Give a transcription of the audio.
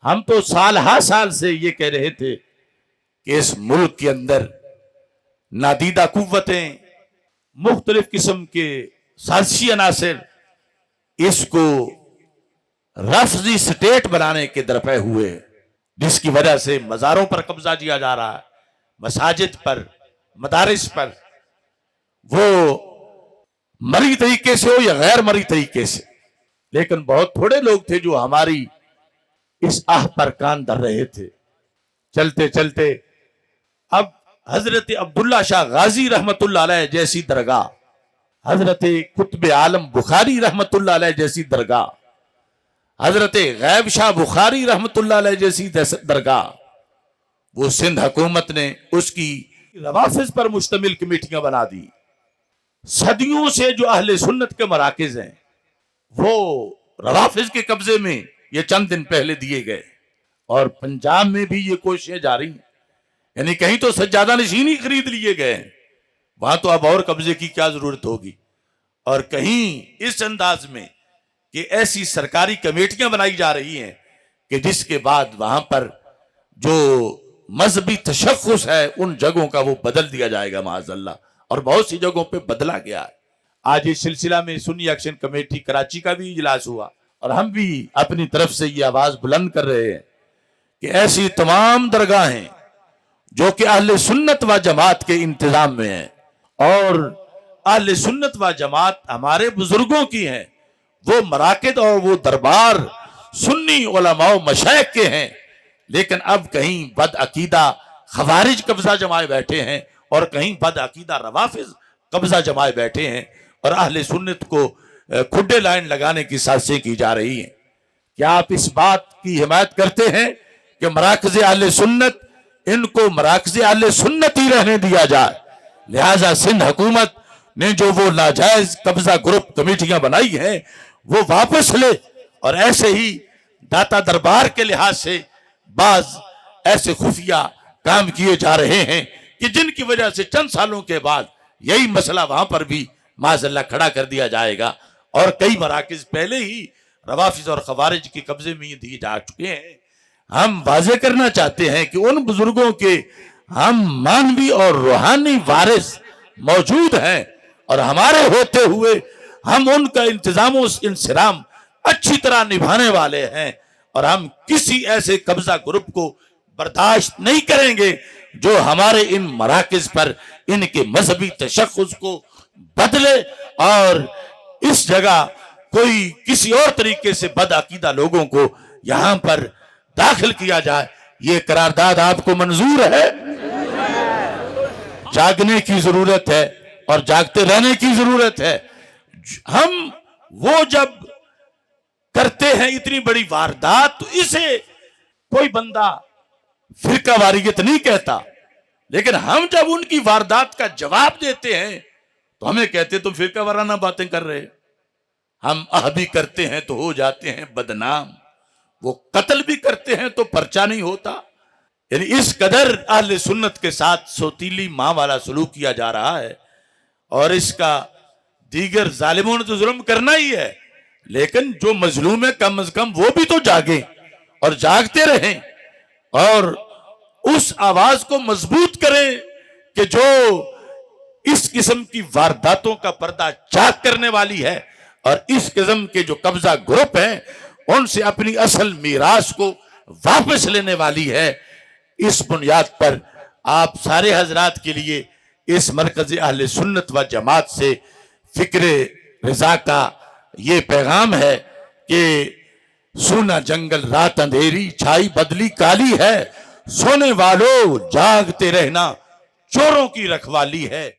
ہم تو سال ہا سال سے یہ کہہ رہے تھے کہ اس ملک کے اندر نادیدہ قوتیں، مختلف قسم کے سازشی عناصر اس کو رفضی سٹیٹ بنانے کے درپے ہوئے، جس کی وجہ سے مزاروں پر قبضہ کیا جا رہا ہے، مساجد پر، مدارس پر، وہ مری طریقے سے ہو یا غیر مری طریقے سے۔ لیکن بہت تھوڑے لوگ تھے جو ہماری اس آہ پر کان دھر رہے تھے۔ چلتے چلتے اب حضرت عبداللہ شاہ غازی رحمت اللہ علیہ جیسی درگاہ، حضرت قطب عالم بخاری رحمت اللہ علیہ جیسی درگاہ، حضرت غیب شاہ بخاری رحمت اللہ علیہ جیسی درگاہ، وہ سندھ حکومت نے اس کی روافظ پر مشتمل کمیٹیاں بنا دی۔ صدیوں سے جو اہل سنت کے مراکز ہیں وہ روافظ کے قبضے میں یہ چند دن پہلے دیے گئے، اور پنجاب میں بھی یہ کوششیں جاری ہیں، یعنی کہیں تو سجادہ نشینی خرید لیے گئے ہیں، وہاں تو اب اور قبضے کی کیا ضرورت ہوگی، اور کہیں اس انداز میں کہ ایسی سرکاری کمیٹیاں بنائی جا رہی ہیں کہ جس کے بعد وہاں پر جو مذہبی تشخص ہے ان جگہوں کا وہ بدل دیا جائے گا معاذ اللہ، اور بہت سی جگہوں پہ بدلا گیا ہے۔ آج اس سلسلہ میں سنی ایکشن کمیٹی کراچی کا بھی اجلاس ہوا، اور ہم بھی اپنی طرف سے یہ آواز بلند کر رہے ہیں کہ ایسی تمام درگاہیں جو کہ اہل سنت و جماعت کے انتظام میں ہیں، اور اہل سنت و جماعت ہمارے بزرگوں کی ہیں، وہ مراکز اور وہ دربار سنی علماء و مشائخ کے ہیں، لیکن اب کہیں بد عقیدہ خوارج قبضہ جمائے بیٹھے ہیں، اور کہیں بد عقیدہ روافظ قبضہ جمائے بیٹھے ہیں، اور اہل سنت کو کھڈے لائن لگانے کی سازشیں کی جا رہی ہیں۔ کیا آپ اس بات کی حمایت کرتے ہیں کہ مراکز اہل سنت، ان کو مراکز اہل سنت ہی رہنے دیا جائے؟ لہذا سندھ حکومت نے جو وہ ناجائز قبضہ گروپ کمیٹیاں بنائی ہیں وہ واپس لے، اور ایسے ہی داتا دربار کے لحاظ سے بعض ایسے خفیہ کام کیے جا رہے ہیں کہ جن کی وجہ سے چند سالوں کے بعد یہی مسئلہ وہاں پر بھی معاذ اللہ کھڑا کر دیا جائے گا، اور کئی مراکز پہلے ہی روافظ اور خوارج کے قبضے میں یہ دیے جا چکے ہیں۔ ہم واضح کرنا چاہتے ہیں کہ ان بزرگوں کے ہم مانوی اور روحانی وارث موجود ہیں، اور ہمارے ہوتے ہوئے ہم ان کا انتظام و انصرام اچھی طرح نبھانے والے ہیں، اور ہم کسی ایسے قبضہ گروپ کو برداشت نہیں کریں گے جو ہمارے ان مراکز پر ان کے مذہبی تشخص کو بدلے، اور اس جگہ کوئی کسی اور طریقے سے بد عقیدہ لوگوں کو یہاں پر داخل کیا جائے۔ یہ قرارداد آپ کو منظور ہے؟ جاگنے کی ضرورت ہے اور جاگتے رہنے کی ضرورت ہے۔ ہم وہ جب کرتے ہیں اتنی بڑی واردات تو اسے کوئی بندہ فرقہ واریت نہیں کہتا، لیکن ہم جب ان کی واردات کا جواب دیتے ہیں تو ہمیں کہتے تم فرقہ وارانہ باتیں کر رہے۔ ہم بھی کرتے ہیں تو ہو جاتے ہیں بدنام، وہ قتل بھی کرتے ہیں تو پرچہ نہیں ہوتا۔ یعنی اس قدر اہل سنت کے ساتھ سوتیلی ماں والا سلوک کیا جا رہا ہے، اور اس کا دیگر ظالموں نے تو ظلم کرنا ہی ہے، لیکن جو مظلوم ہے کم از کم وہ بھی تو جاگیں اور جاگتے رہیں، اور اس آواز کو مضبوط کریں کہ جو اس قسم کی وارداتوں کا پردہ چاک کرنے والی ہے، اور اس قسم کے جو قبضہ گروپ ہیں ان سے اپنی اصل میراث کو واپس لینے والی ہے۔ اس بنیاد پر آپ سارے حضرات کے لیے اس مرکز اہل سنت و جماعت سے فکر رضا کا یہ پیغام ہے کہ سونا جنگل رات اندھیری چھائی بدلی کالی ہے، سونے والوں جاگتے رہنا چوروں کی رکھوالی ہے۔